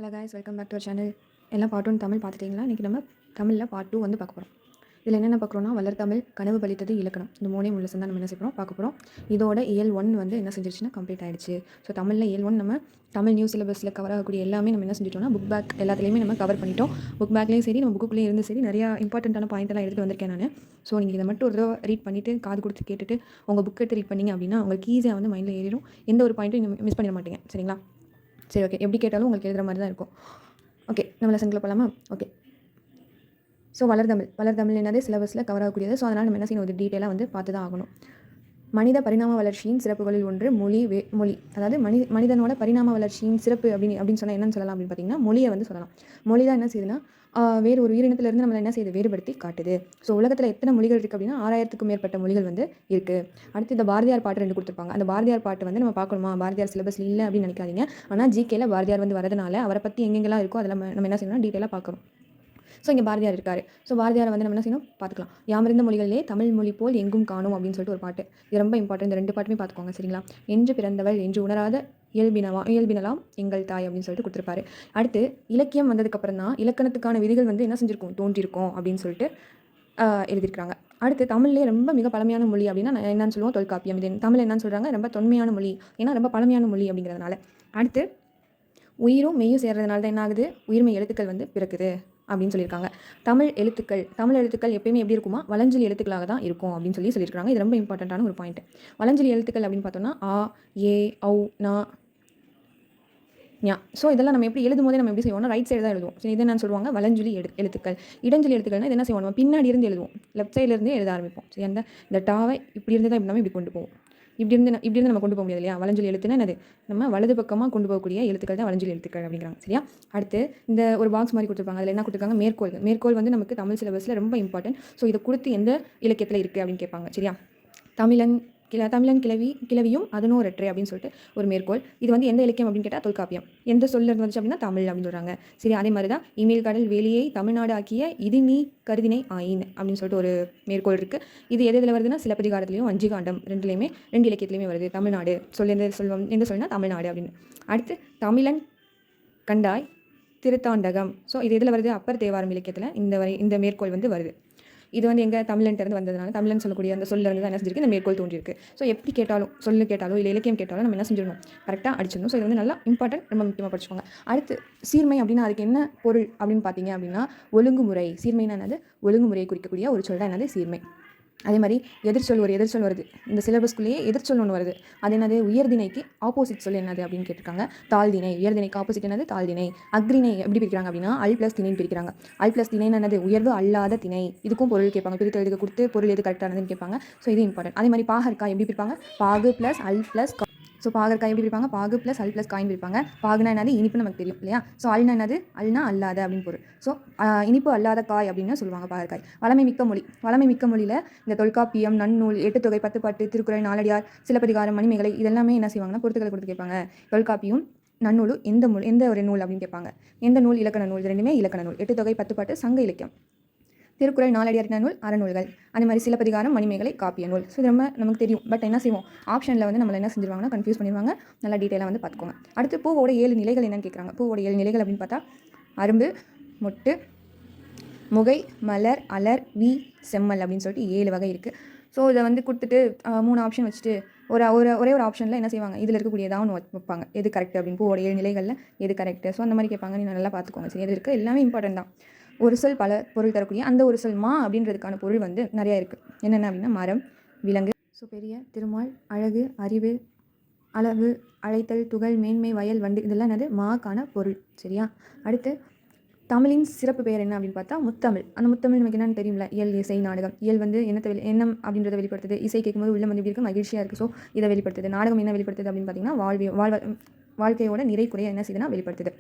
Hello guys, welcome back to our channel. எல்லாம் part 1 Tamil பார்த்துட்டிங்களா? இன்றைக்கி நம்ம தமிழில் பார்ட் 2 வந்து பார்க்க போகிறோம். இதில் என்னென்ன பார்க்குறோன்னா, வளர் தமிழ், கனவு பலித்தது, இலக்கணம், இந்த மூணே முள்ள தான் நம்ம என்ன செய்கிறோம் பார்க்க போகிறோம். இதோட இயல் 1 வந்து என்ன செஞ்சிருச்சுன்னா கம்ப்ளீட் ஆகிடுச்சு. ஸோ தமிழில் இயல் 1 நம்ம தமிழ் நியூ சிலபஸில் கவர் ஆகக்கூடிய எல்லாமே நம்ம என்ன செஞ்சிட்டோம்னா புக் பேக் எல்லாத்துலேயுமே நம்ம கவர் பண்ணிட்டோம். புக் பேக்லேயும் சரி, நம்ம புக்குள்ளேயும் இருந்து சரி, நிறையா இம்பார்ட்டண்ட்டான பாயிண்ட்லாம் எடுத்துகிட்டு வந்திருக்கேன் நான். ஸோ நீங்கள் இதை மட்டும் ஒரு தடவை ரீட் பண்ணிவிட்டு காது கொடுத்து கேட்டுட்டு உங்கள் புக் எடுத்து ரீட் பண்ணிங்க அப்படின்னா உங்களுக்கு ஈஸியாக வந்து மைண்டில் ஏறிடும். எந்த ஒரு பாயிண்ட்டும் நீங்கள் மிஸ் பண்ணிட மாட்டீங்க. சரிங்களா? சரி, ஓகே. எப்படி கேட்டாலும் உங்களுக்கு எழுதுகிற மாதிரி தான் இருக்கும். ஓகே, நம்ம லெசனுக்குள்ள போகலாமா? ஓகே. ஸோ வளர்தமிழ் என்னது சிலபஸில் கவர் ஆகக்கூடியது. ஸோ அதனால் நம்ம என்ன செய்யணும், ஒரு டீட்டெயிலாக வந்து பார்த்து தான் ஆகணும். மனித பரிணாம வளர்ச்சியின் சிறப்புகளில் ஒன்று மொழி. அதாவது மனிதனோட பரிணாம வளர்ச்சியின் சிறப்பு அப்படின்னு சொன்னால் என்னன்னு சொல்லலாம் அப்படின்னு பார்த்தீங்கன்னா, மொழியை வந்து சொல்லலாம். மொழி தான் என்ன செய்யுதுன்னா, வேறு ஒரு உயிரினத்திலிருந்து நம்மளை என்ன செய்யுது, வேறுபடுத்தி காட்டுது. ஸோ உலகத்தில் எத்தனை மொழிகள் இருக்குது அப்படின்னா 6000க்கும் மேற்பட்ட மொழிகள் வந்து இருக்குது. அடுத்து இந்த பாரதியார் பாட்டு 2 கொடுத்துருப்பாங்க. அந்த பாரதியார் பாட்டு வந்து நம்ம பார்க்கணுமா, பாரதியார் சிலபஸில் இல்லை அப்படின்னு நினைக்காதீங்க. ஆனால் ஜிகேல பாரதியார் வந்து வரதுனால அவரை பற்றி எங்கெங்கெல்லாம் இருக்கோ அதில் நம்ம என்ன செய்யணும்னா டீட்டெயிலாக பார்க்கணும். ஸோ இங்கே பாரதியார் இருக்கார். ஸோ பாரதியாரை வந்து நம்ம என்ன செய்யணும் பார்த்துக்கலாம். யாமறிந்த மொழிகளிலே தமிழ் மொழி போல் எங்கும் காணும் அப்படின்னு சொல்லிட்டு ஒரு பாட்டு. இது ரொம்ப இம்பார்ட்டன்ட். இந்த 2 பாட்டுமே பார்த்துக்கோங்க. சரிங்களா? என்று பிறந்தவள் என்று உணராத இயல்பினலாம் எங்கள் தாய் அப்படின்னு சொல்லிட்டு கொடுத்துருப்பாரு. அடுத்து இலக்கியம் வந்ததுக்கப்புறம் தான் இலக்கணத்துக்கான விதிகள் வந்து என்ன செஞ்சுருக்கும், தோன்றியிருக்கும் அப்படின்னு சொல்லிட்டு எழுதியிருக்காங்க. அடுத்து தமிழ்லேயே ரொம்ப மிக பழமையான மொழி அப்படின்னா என்னன்னு சொல்லுவோம், தொல்காப்பியம். இது தமிழ் என்னன்னு சொல்கிறாங்க, ரொம்ப தொன்மையான மொழி, ஏன்னா ரொம்ப பழமையான மொழி அப்படிங்கிறதுனால. அடுத்து உயிரும் மெய்யும் சேர்றதுனால தான் என்ன ஆகுது, உயிர்மெய் எழுத்துக்கள் வந்து பிறக்குது அப்படின்னு சொல்லியிருக்காங்க. தமிழ் எழுத்துக்கள் எப்பயுமே எப்படி இருக்குமா, வலஞ்சொலி எழுத்துக்களாக தான் இருக்கும் அப்படின்னு சொல்லியிருக்காங்க. இது ரொம்ப இம்பார்ட்டண்ட்டான ஒரு பாயிண்ட். வலஞ்சொலி எழுத்துக்கள் அப்படின்னு பார்த்தோம்னா ஆ, ஏ, ஔ, நா, ஞா. ஸோ இதெல்லாம் நம்ம எப்படி எழுதும் போதே நம்ம எப்படி செய்வோம்னா ரைட் சைடு தான் எழுதுவோம். ஸோ இதை என்ன சொல்லுவாங்க, வலஞ்சொலி எழுத்துக்கள். இடஞ்சொலி எழுத்துக்கள்னா இது என்ன செய்வோம், நம்ம பின்னாடி இருந்து எழுதுவோம், லெஃப்ட் சைட்லேருந்தே எழுத ஆரம்பிப்போம். சரி, இந்த டாவை இப்படி இருந்து தான் இப்படி கொண்டு போவோம். இப்படி இருந்து நம்ம கொண்டு போக முடியாது இல்லையா? வலஞ்சொலி எழுத்துனா என்னது, நம்ம வலது பக்கமாக கொண்டு போகக்கூடிய எழுத்துக்கள் தான் வலஞ்சொலி எழுத்துக்கள் அப்படிங்கிறாங்க. சரியா? அடுத்து இந்த ஒரு பாக்ஸ் மாதிரி கொடுத்துருப்பாங்க. அதில் என்ன கொடுத்துருக்காங்க, மேற்கோள் வந்து நமக்கு தமிழ் சிலபஸில் ரொம்ப இம்பார்ட்டன்ட். ஸோ இதை கொடுத்து எந்த இலக்கியத்தில் இருக்குது அப்படின்னு கேட்பாங்க. சரியா? தமிழன் கிளவியும் அதனோரற்றை அப்படின்னு சொல்லிட்டு ஒரு மேற்கோள். இது வந்து எந்த இலக்கியம் அப்படின்னு கேட்டால் தொல்காப்பியம். எந்த சொல்ல இருந்துச்சு அப்படின்னா தமிழ் அப்படின்னு சொல்கிறாங்க. சரி, அதே மாதிரி தான் இமேல் கடல் வேலியை தமிழ்நாடு ஆக்கிய இது நீ கருதினை ஆயின் அப்படின்னு சொல்லிட்டு ஒரு மேற்கோள் இருக்குது. இது எதில் வருதுன்னா சிலப்பதிகாரத்துலையும் வஞ்சிகாண்டம் 2 இலக்கியத்துலையுமே வருது. தமிழ்நாடு எந்த சொல்லுனா தமிழ்நாடு அப்படின்னு. அடுத்து தமிழன் கண்டாய் திருத்தாண்டகம். ஸோ இது எதில் வருது, அப்பர் தேவாரம் இலக்கியத்தில் இந்த மேற்கோள் வந்து வருது. இது வந்து எங்கள் தமிழன்ட்டு வந்ததுனால தமிழன் சொல்லக்கூடிய அந்த சொல்ல இருந்து தான் என்ன செஞ்சிருக்கு, இந்த மேற்கோள் தோன்றியிருக்கு. ஸோ எப்படி கேட்டாலும், சொல்லு கேட்டாலும் இல்லை இலக்கியம் கேட்டாலும் நம்ம என்ன செஞ்சிடணும், கரெக்டாக அடிச்சிடணும். ஸோ இது வந்து நல்லா இம்பார்ட்டன்ட், ரொம்ப முக்கியமாக படிச்சுக்கோங்க. அடுத்து சீர்மை அப்படின்னா அதுக்கு என்ன பொருள் அப்படின்னு பார்த்தீங்க அப்படின்னா ஒழுங்குமுறை. சீர்மைனா என்னது, ஒழுங்குமுறையை குறிக்கக்கூடிய ஒரு சொல் தான் என்னது, சீர்மை. அதே மாதிரி எதிர்ச்சொல் வருது. இந்த சிலபஸ்க்குள்ளேயே எதிர்ச்சொல் ஒன்று வருது. அது என்னது, உயர்திணைக்கு ஆப்போசிட் சொல் என்னது அப்படின்னு கேட்டிருக்காங்க. தாழ்திணை. உயர்திணைக்கு ஆப்போசிட் என்னது, தாழ்திணை. அக்ரிணை எப்படி பிரிக்கிறாங்க அப்படின்னா அல் ப்ளஸ் திணைன்னு பிரிக்கிறாங்க. அல் ப்ளஸ் திணைன்னு என்னது, உயர்வு அல்லாத திணை. இதுக்கும் பொருள் கேட்பாங்க. பிரித்து எழுதுக்கு கொடுத்து பொருள் எது கரெக்டானதுன்னு கேட்பாங்க. ஸோ இது இம்பார்ட்டன்ட். அதே மாதிரி பாகற்காய் எப்படி பிரிப்பாங்க, பாகு ப்ளஸ் அல் ப்ளஸ். ஸோ பாகற்காய் எப்படி பிரிப்பாங்க, பாகு ப்ளஸ் அல் ப்ளஸ் காயின் பிரிப்பாங்க. பாகுனா என்னது, இனிப்பு நமக்கு தெரியும் இல்லையா? ஸோ அல்னா என்னது, அல்னா அல்லாத அப்படின்னு பொருள். ஸோ இனிப்பு அல்லாத காய் அப்படின்னு சொல்லுவாங்க பாகற்காய். வளமை மிக்க மொழியில் இந்த தொல்காப்பியம், நன்னூல், 8 தொகை, 10 பாட்டு, திருக்குறள், நாலடியார், சிலப்பதிகாரம், மணிமேகலை இதெல்லாமே என்ன செய்வாங்கன்னா பொருத்துக்களை கொடுத்து கேட்பாங்க. தொல்காப்பியம் நன்னூலும் எந்த ஒரு நூல் அப்படின்னு கேட்பாங்க. எந்த நூல், இலக்கண நூல். இது 2மே இலக்கண நூல். 8 தொகை 10 பாட்டு சங்க இலக்கியம். திருக்குறள், நாலடியார் நூல், அறநூல்கள். அதே மாதிரி சிலப்பதிகாரம், மணிமேகலை, காப்பிய நூல். ஸோ இது நமக்கு தெரியும். பட் என்ன செய்வோம், ஆப்ஷனில் வந்து நம்மளை என்ன செஞ்சிருவாங்கன்னா கன்ஃபியூஸ் பண்ணிடுவாங்க. நல்லா டீட்டெயிலாக வந்து பார்த்துக்கோங்க. அடுத்து பூவோட 7 நிலைகள் என்னன்னு கேட்குறாங்க. பூவோட 7 நிலைகள் அப்படின்னு பார்த்தா அரும்பு, மொட்டு, முகை, மலர், அலர், வி, செம்மல் அப்படின்னு சொல்லிட்டு 7 வகை இருக்குது. ஸோ இதை வந்து கொடுத்துட்டு 3 ஆப்ஷன் வச்சுட்டு ஒரே ஒரு ஆப்ஷனில் என்ன செய்வாங்க, இதில் இருக்கக்கூடிய ஏதாவது ஒன்று வைப்பாங்க. எது கரெக்ட் அப்படின்னு, பூவோட 7 நிலைகளில் எது கரெக்ட். ஸோ அந்த மாதிரி கேட்பாங்க. நீங்கள் நல்லா பார்த்துக்கோங்க. சரி, எது இருக்குது எல்லாமே இம்பார்ட்டன்ட் தான். ஒரு சொல் பல பொருள் தரக்கூடிய அந்த ஒரு சொல் மா அப்படின்றதுக்கான பொருள் வந்து நிறையா இருக்குது. என்னென்ன அப்படின்னா மரம், விலங்கு, ஸோ பெரிய, திருமால், அழகு, அறிவு, அளவு, அழைத்தல், துகள், மேன்மை, வயல், வண்டு இதெல்லாம் என்னது மாக்கான பொருள். சரியா? அடுத்து தமிழின் சிறப்பு பெயர் என்ன அப்படின்னு பார்த்தா முத்தமிழ். அந்த முத்தமிழ் நமக்கு என்னென்னு தெரியும்ல, இயல், இசை, நாடகம். இயல் வந்து எண்ணம் அப்படின்றத வெளிப்படுத்துது. இசை கேட்கும்போது உள்ள வந்து எப்படி இருக்குது, மகிழ்ச்சியாக இருக்குது. ஸோ இதை வெளிப்படுத்துது. நாடகம் என்ன வெளிப்படுத்துது அப்படின்னு பார்த்தீங்கன்னா வாழ்க்கையோட நிறை குறைய என்ன செய்யுதுன்னா வெளிப்படுத்துது.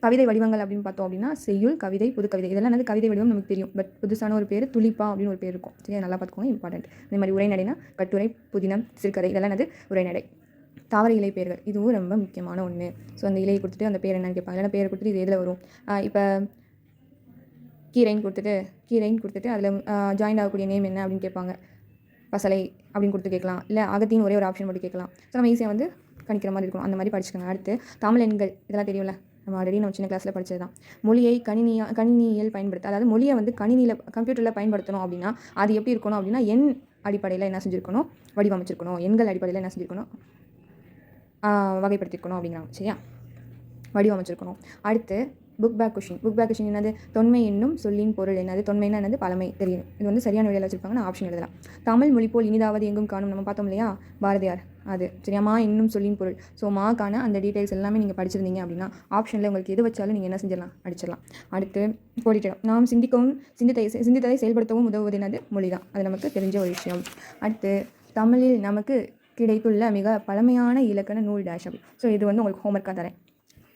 கவிதை வடிவங்கள் அப்படின்னு பார்த்தோம் அப்படின்னா செய்யுள், கவிதை, புதுக்கவிதை இதெல்லாம் வந்து கவிதை வடிவம் நமக்கு தெரியும். பட் புதுசான ஒரு பேர் துளிப்பா அப்படின்னு ஒரு பேர் இருக்கும். சரி, நல்லா பார்த்துக்கோங்க, இம்பார்ட்டன்ட். அதே மாதிரி உரைநடைனா கட்டுரை, புதினம், சிறுகதை இதெல்லாம் வந்து உரைநடை. தாவர இலை பெயர்கள் இதுவும் ரொம்ப முக்கியமான ஒன்று. ஸோ அந்த இலையை கொடுத்துட்டு அந்த பேர் என்னன்னு கேட்பாங்க. இல்லைன்னா பேரை கொடுத்துட்டு இது எதில் வரும், இப்போ கீரைன்னு கொடுத்துட்டு அதில் ஜாயின் ஆகக்கூடிய நேம் என்ன அப்படின்னு கேட்பாங்க. பசலை அப்படின்னு கொடுத்து கேட்கலாம். இல்லை அகத்தின்னு ஒரே ஒரு ஆப்ஷன் மட்டும் கேட்கலாம். ஸோ நம்ம ஈஸியாக வந்து கணிக்கிற மாதிரி இருக்கும். அந்த மாதிரி படிச்சுக்கோங்க. அடுத்து தமிழ் எண்கள் இதெல்லாம் தெரியும்ல, நம்ம ஆல்ரெடி நம்ம சின்ன கிளாஸில் படித்தது தான். மொழியை கணினியில் பயன்படுத்த, அதாவது மொழியை வந்து கணினியில் கம்ப்யூட்டரில் பயன்படுத்தணும் அப்படின்னா அது எப்படி இருக்கணும் அப்படின்னா எண் அடிப்படையில் என்ன செஞ்சுருக்கணும், வடிவமைச்சிருக்கணும். எண்கள் அடிப்படையில் என்ன செஞ்சுருக்கணும், வகைப்படுத்திருக்கணும் அப்படிங்கிறாங்க. சரியா, வடிவமைச்சிருக்கணும். அடுத்து புக் பேக் கொஷின் என்னது, தொன்மை என்னும் சொல்லின் பொருள் என்னது, தொன்மைன்னா என்னது, பழமை தெரியும். இது வந்து சரியான விடையில் வச்சுருப்பாங்க, நான் ஆப்ஷன் எழுதலாம். தமிழ் மொழி போல் இனிதாவது எங்கும் காணும், நம்ம பார்த்தோம் இல்லையா பாரதியார், அது சரியா. மா என்னும் சொல்லின் பொருள். ஸோ மாக்கான அந்த டீட்டெயில்ஸ் எல்லாமே நீங்கள் படிச்சிருந்தீங்க அப்படின்னா ஆப்ஷனில் உங்களுக்கு எது வச்சாலும் நீங்கள் என்ன செஞ்சிடலாம், அடிச்சிடலாம். அடுத்து போட்டியிடம், நாம் சிந்திக்கவும் சிந்தித்ததை செயல்படுத்தவும் உதவுவது என்னது, மொழி தான். அது நமக்கு தெரிஞ்ச ஒரு விஷயம். அடுத்து தமிழில் நமக்கு கிடைத்துள்ள மிக பழமையான இலக்கண நூல் டேஷ் அப்படி. ஸோ இது வந்து உங்களுக்கு ஹோம்ஒர்க்காக தரேன்.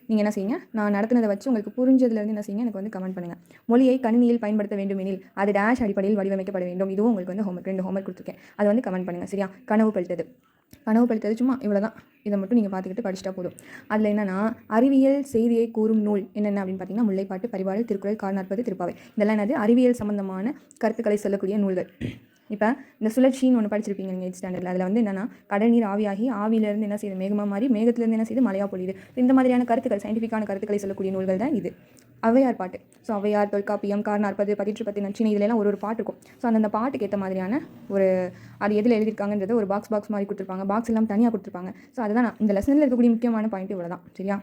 நீங்கள் என்ன செய்யுங்க, நான் நடத்தினதை வச்சு உங்களுக்கு புரிஞ்சதுலேருந்து என்ன செய்யுங்க, எனக்கு வந்து கமெண்ட் பண்ணுங்கள். மொழியை கணினியில் பயன்படுத்த வேண்டுமெனில் அது டேஷ் அடிப்படையில் வடிவமைக்கப்பட வேண்டும். இதுவும் உங்களுக்கு வந்து ஹோம்ஒர்க், 2 ஹோம்ஒர்க் கொடுத்துருக்கேன். அதை வந்து கமெண்ட் பண்ணுங்கள். சரியா, கனவு பழுத்தது சும்மா இவ்வளோ தான். இதை மட்டும் நீங்கள் பார்த்துக்கிட்டு படிச்சிட்டா போதும். அதில் என்னென்னா அறிவியல் செய்தியை கூறும் நூல் என்னென்ன அப்படின்னு பார்த்தீங்கன்னா முல்லைப்பாட்டு, பரிபாடல், திருக்குறள், கால்நாற்பது, திருப்பாவை. இதெல்லாம் என்னது, அறிவியல் சம்பந்தமான கருத்துக்களை சொல்லக்கூடிய நூல்கள். இப்போ இந்த சுழற்சின்னு ஒன்று படிச்சிருப்பீங்க நீங்கள் 8th ஸ்டாண்டர்டில். அதில் வந்து என்னென்னா கடல் நீர் ஆவியாகி ஆவியிலேருந்து என்ன செய்யுது, மேகமாக மாறி மேகத்திலேருந்து என்ன செய்யுது, மழையாக பொழியுது. இந்த மாதிரியான கருத்துக்கள், சயின்டிஃபிக்கான கருத்துக்களை சொல்லக்கூடிய நூல்கள் தான் இது. ஔவையார் பாட்டு. ஸோ ஔவையார், தொல்காப்பியம், கால்நாற்பது, பதிற்று நற்றிணை, இதெல்லாம் ஒரு பாட்டு இருக்கும். ஸோ அந்த பாட்டுக்கு ஏற்ற மாதிரியான ஒரு அது எதில் எழுதியிருக்காங்கன்றது ஒரு பாக்ஸ் மாதிரி கொடுத்துருப்பாங்க. பாக்ஸ் எல்லாம் தனியாக கொடுத்துருப்பாங்க. ஸோ அதுதான் இந்த லெசனில் இருக்கக்கூடிய முக்கியமான பாயிண்ட் இவ்வளோ தான். சரியா,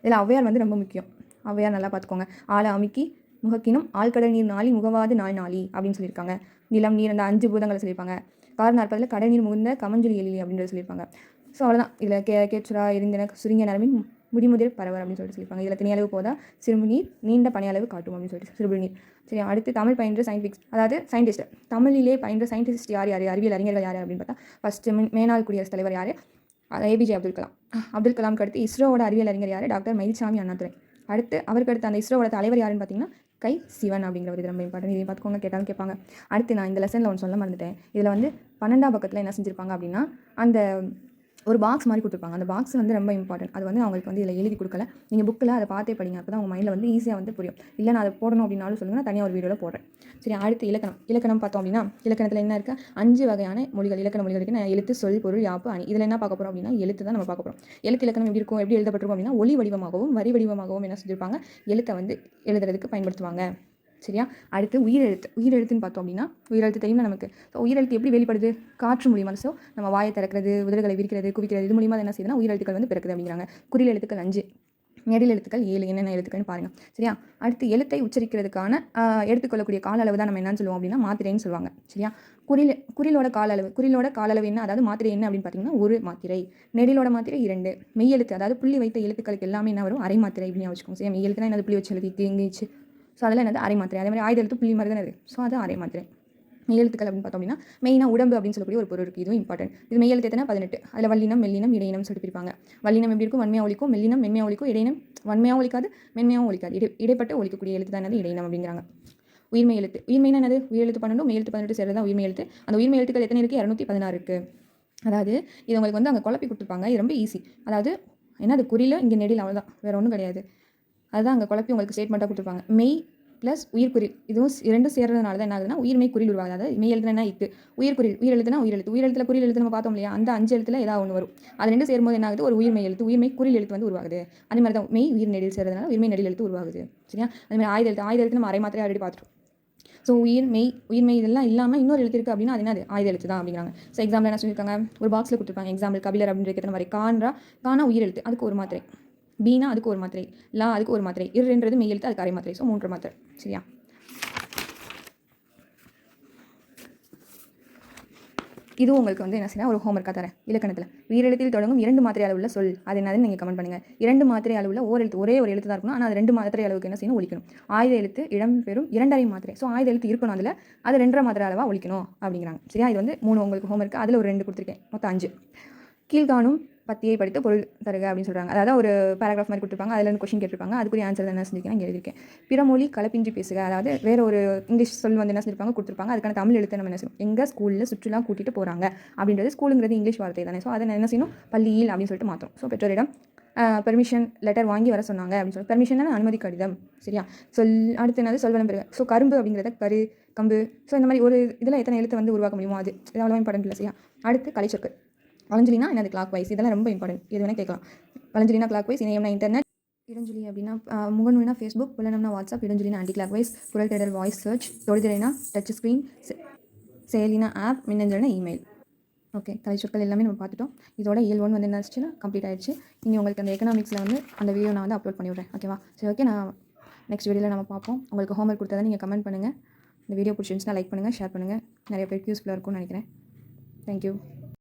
இதில் ஔவையார் வந்து ரொம்ப முக்கியம். ஔவையார் நல்லா பார்த்துக்கோங்க. ஆள அமுக்கி முகக்கினும் ஆழ்கடல் நீர் நாளி முகவாது நாளி அப்படின்னு சொல்லியிருக்காங்க. நிலம், நீர், அந்த 5 பூதங்களை சொல்லியிருப்பாங்க. கால்நாற்பதில் கடல் நீர் முகுந்த கமஞ்சொலி எழிலி அப்படின்றத சொல்லியிருப்பாங்க. ஸோ அவ்வளோதான். இதில் கேச்சுரா இருந்தின சுருங்கிய நரம்பின் முடிமுதிர் பரவர் அப்படின்னு சொல்லியிருப்பாங்க. இதில் திணையளவு போதா சிறுநீர் நீண்ட பனியளவு காட்டும் அப்படின்னு சொல்லிட்டு சிறுநீர். சரி, அடுத்து தமிழ் பயின்ற அதாவது சயின்டிஸ்ட். தமிழிலே பயின்ற சயின்டிஸ்ட் யார் அறிவியல் அறிஞர்கள் யார் அப்படின்னு பார்த்தா ஃபஸ்ட்டு மேனாள் குடியரசுத் தலைவர் யார், ஏபிஜே அப்துல் கலாம். அப்துல் கலாமுக்கு அடுத்து இஸ்ரோவோட அறிவியல் அறிஞர் யார், டாக்டர் மயில்சாமி அண்ணாதுரை. அடுத்து அவருக்கு அடுத்து அந்த இஸ்ரோவோட தலைவர் யாருன்னு பார்த்தீங்கன்னா கை சிவன் அப்படிங்கிற ஒரு இது ரொம்ப இம்பார்ட்டன்ட். இதையும் பார்த்துக்கோங்க, கேட்டாலும் கேட்பாங்க. அடுத்து நான் இந்த லெசனில் ஒன்று சொல்ல மறந்துட்டேன். இதில் வந்து 12ஆம் பக்கத்தில் என்ன செஞ்சுருப்பாங்க அப்படின்னா அந்த ஒரு பாக்ஸ் மாதிரி கொடுத்துருப்பாங்க. அந்த பாக்ஸ் வந்து ரொம்ப இம்பார்ட்டன்ட். அது வந்து அவங்களுக்கு வந்து இதில் எழுதி கொடுக்கல. நீங்கள் புக்கில் அதை பார்த்தே படிங்க. அப்போ தான் உங்கள் மைண்டில் வந்து ஈஸியாக வந்து புரியும். இல்லை நான் அதை போடணும் அப்படின்னாலும் சொல்லுங்கள், நான் தனியாக ஒரு வீடியோவில் போடுறேன். சரி, அடுத்து இலக்கணம் பார்த்தோம் அப்படின்னா இலக்கணத்தில் என்ன இருக்குது, 5 வகையான மொழிகள், இலக்கண மொழிகள் இருக்குது. எழுத்து, சொல், பொருள், யாப்பு, அணி. இதில் என்ன பார்க்க போகிறோம் அப்படின்னா எழுத்து தான் நம்ம பார்க்க போகிறோம். எழுத்து இலக்கணம் எப்படி இருக்கும், எப்படி எழுதப்பட்டிருக்கும் அப்படின்னா ஒலி வடிவமாகவும் வரி வடிவமாகவும் என்ன செஞ்சுருப்பாங்க, எழுத்தை வந்து எழுதுறதுக்கு பயன்படுத்துவாங்க. சரியா, அடுத்து உயிரெழுத்துன்னு பார்த்தோம் அப்படின்னா உயிரெழுத்து தெரியுமா நமக்கு. ஸோ உயிரெழுத்து எப்படி வெளிப்படுது, காற்று மூலியமாக. ஸோ நம்ம வாயை திறக்கிறது, உதடுகளை விரிக்கிறது, குவிக்கிறது, இது மூலியமாக என்ன செய்யுதுன்னா உயிரெழுத்துக்கள் வந்து பிறக்குது அப்படிங்கிறாங்க. குறில் எழுத்துக்கள் 5, நெடில் எழுத்துக்கள் 7. என்னென்ன எழுத்துக்கள்னு பாருங்கள். சரியா, அடுத்து எழுத்தை உச்சரிக்கிறதுக்கான எடுத்துக்கொள்ளக்கூடிய கால அளவு தான் நம்ம என்னன்னு சொல்லுவோம் அப்படின்னா மாத்திரைன்னு சொல்லுவாங்க. சரியா, குறிலோட கால அளவு என்ன, அதாவது மாத்திரை என்ன அப்படின்னு பார்த்தீங்கன்னா 1 மாத்திரை. நெடிலோட மாத்திரை 2. மெய் எழுத்து அதாவது புள்ளி வைத்த எழுத்துக்களுக்கு எல்லாமே என்ன வரும், அரை மாத்திரை அப்படின்னு வச்சுக்கோங்க. சரியா, மெய் எழுத்துனா என்னது, புள்ளி வச்சு எழுதி இங்கிச்சு. ஸோ அதெல்லாம் என்னது அரை மாத்திரை. அதே மாதிரி ஆயுத எழுத்து புள்ளி மாதிரி தானே இருக்குது. ஸோ அது அரை மாத்திரை. மெய் எழுத்துக்கள் அப்படின்னு பார்த்தோம் அப்படின்னா மெயினாக உடம்பு அப்படின்னு சொல்லக்கூடிய ஒரு பொருள் இருக்குது. இதுவும் இம்பார்ட்டன்ட். இது மெய் எழுத்து எத்தனை 18. அதில் வல்லினம், மெல்லினம், இடையினம் சொல்லிட்டு பிரிப்பாங்க. வல்லினம் எப்படி இருக்கும், வன்மையாக ஒலிக்கும். மெல்லினம் மென்மையாக ஒலிக்கும். இடையினம் வன்மையாக ஒலிக்காது, மென்மையாகவும் ஒலிக்காது. இடைப்பட்டு ஒலிக்கக்கூடிய எழுத்து தான் என்னது, இடையினம் அப்படிங்கிறாங்க. உயிர்மெய் எழுத்து. உயிர்மெய்னா என்னது, உயிரெழுத்து 12 மெய் எழுத்து 18 சேர்றது தான் உயிர்மெய் எழுத்து. அந்த உயிர்மெய் எழுத்துக்கள் எத்தனை இருக்குது, 216 இருக்குது. அதாவது இது உங்களுக்கு வந்து அங்கே குழப்பி கொடுத்துருப்பாங்க. இது ரொம்ப ஈஸி. அதாவது என்னது குறியில் இங்கே நெடில், அவ்வளோதான், வேறு ஒன்றும் கிடையாது. அதுதான் அங்கே குழப்பி உங்களுக்கு ஸ்டேட்மெண்ட்டாக கொடுத்துருப்பாங்க. மெய் ப்ளஸ் உயிர்குறில், இதுவும் 2 சேர்றதுனால தான் என்ன ஆகுதுன்னா உயிர்மெய் குறில் உருவாகுது. அதாவது மெய் எழுத்துனா இக்கு, உயிர்குறில், உயிரெழுத்துனா உயிரெழுத்தில் குறில் எழுத்து நம்ம பார்த்தோம் இல்லையா, அந்த 5 எழுத்துல ஏதாவது ஒன்று வரும். அது 2 சேரும்போது என்ன ஆகுது, ஒரு உயிர்மெய் எழுத்து, உயிர்மெய் குறில் எழுத்து வந்து உருவாகுது. அதே மாதிரி தான் மெய் உயிர் நெடில் சேர்றதுனால உயிர்மெய் நெடில் எழுத்து உருவாகுது. சரியா, அதே மாதிரி ஆயுத எழுத்து நம்ம அரை மாத்திரை ஆல்ரெடி பார்த்துட்டோம். ஸோ உயிர்மெய் இதெல்லாம் இல்லாமல் இன்னொரு எழுத்து இருக்குது அப்படின்னா அது என்னது, ஆயுத எழுத்து தான் அப்படிங்கிறாங்க. ஸோ எக்ஸாம்பிள் என்ன சொல்லியிருக்காங்க, ஒரு பாக்ஸில் கொடுத்துருப்பாங்க. எக்ஸாம்பிள் கபிலர் அப்படின்னு இருக்கிற மாதிரி கானா உயிர் எழுத்து, அதுக்கு ஒரு மாத்திரை. பீனா அதுக்கு ஒரு மாத்திரை. லா அதுக்கு ஒரு மாத்திரை. இருன்றது மெய் எழுத்து, அதுக்கு அரை மாத்திரை. ஸோ 3 மாத்திரை. சரியா, இதுவும் உங்களுக்கு வந்து என்ன செய்யலாம், ஒரு ஹோம்ஒர்க்காக தரேன். இலக்கணத்தில் உயிரெழுத்தில் தொடங்கும் 2 மாத்திரை அளவுள்ள சொல் அது என்னதுன்னு நீங்கள் கமெண்ட் பண்ணுங்கள். 2 மாத்திரை அளவுள்ள ஒரே ஒரு எழுத்து தான் இருக்கணும். ஆனால் அது 2 மாத்திரை அளவுக்கு என்ன செய்யணும், ஒழிக்கணும். ஆயுத எழுத்து இடம் பெறும் 2.5 மாத்திரை. ஸோ ஆயுத எழுத்து இருக்கணும், அதில் அது 2.5 மாத்திரை அளவாக ஒழிக்கணும் அப்படிங்கிறாங்க. சரியா, இது வந்து 3 உங்களுக்கு ஹோம்ஒர்க்கு. அதில் ஒரு 2 கொடுத்துருக்கேன், மொத்தம் 5. கீழ்காணும் பத்தியை படித்து பொருள் தருக அப்படின்னு சொல்கிறாங்க. அதாவது ஒரு பேராகிராஃப் மாதிரி கொடுத்துருப்பாங்க. அதில் வந்து கொஸ்டின் கேட்டிருப்பாங்க. அதுக்குரிய ஆன்சர் என்ன செஞ்சுருக்கேன், இங்கே எழுதியிருக்கேன். பிறமொழி கலப்பின்றி பேசுக, அதாவது வேறு ஒரு இங்கிலீஷ் சொல் வந்து என்ன செஞ்சிருப்பாங்க, கொடுத்துருப்பாங்க. அதுக்கான தமிழ் எழுத்து நம்ம என்ன செய்யணும், எங்கள் ஸ்கூலில் சுற்றுலா கூட்டிகிட்டு போகிறாங்க அப்படின்றது, ஸ்கூலுங்கிறது இங்கிலீஷ் வார்த்தை தானே. ஸோ அதை என்ன செய்யணும், பள்ளியில் அப்படின்னு சொல்லிட்டு மாற்றணும். ஸோ பெற்றோரிடம் பெர்மிஷன் லெட்டர் வாங்கி வர சொன்னாங்க அப்படின்னு சொல்லி, பெர்மிஷன் அனுமதி கடிதம். சரியா, அடுத்து என்னது சொல்வனம் பெறுக. ஸோ கரும்பு அப்படிங்கிறத கம்பு. ஸோ இந்த மாதிரி ஒரு இதில் எத்தனை எழுத்து வந்து உருவாக்க முடியுமோ அது அவ்வளோ இம்பார்ட்டன்ட் இல்லை. சரியா, அடுத்து கலைச்சொற்கள். வலஞ்சொலினா என்னது, கிளாக் வைஸ். இதெல்லாம் ரொம்ப இம்பார்ட்டன்ட். இது வேணால் கேட்கலாம். வலஞ்சொலினா கிளாக் வைஸ், இணையம்னா இன்டர்நெட், இடஞ்சொலி அப்படின்னா முகநூல்னா ஃபேஸ்புக், புலனம்னா வாட்ஸ்அப், இடஞ்சொலினா ஆன்டி கிளாக் வைஸ், குரல் தேடல் வாய்ஸ் சர்ச், தொடுதிரைனா டச் ஸ்க்ரீன், செயலினா ஆப், மின்னஞ்சல்னா இமெயில். ஓகே, கலைச்சொற்கள் எல்லாமே நம்ம பார்த்துட்டோம். இதோட இயல் 1 வந்து என்ன ஆச்சுன்னா கம்ப்ளீட் ஆயிடுச்சு. இனி உங்களுக்கு அந்த எக்கனாமிக்ஸில் வந்து அந்த வீடியோ நான் வந்து அப்லோட் பண்ணி விட்றேன். ஓகேவா? சரி, ஓகே. நான் நெக்ஸ்ட் வீடியோவில் நம்ம பார்ப்போம். உங்களுக்கு ஹோம்ஒர்க் கொடுத்ததை நீங்கள் கமெண்ட் பண்ணுங்கள். இந்த வீடியோ பிடிச்சிருந்துச்சுன்னா லைக் பண்ணுங்கள், ஷேர் பண்ணுங்கள். நிறைய பேருக்கு யூஸ்ஃபுல்லாக இருக்கும்னு நினைக்கிறேன். தேங்க்யூ.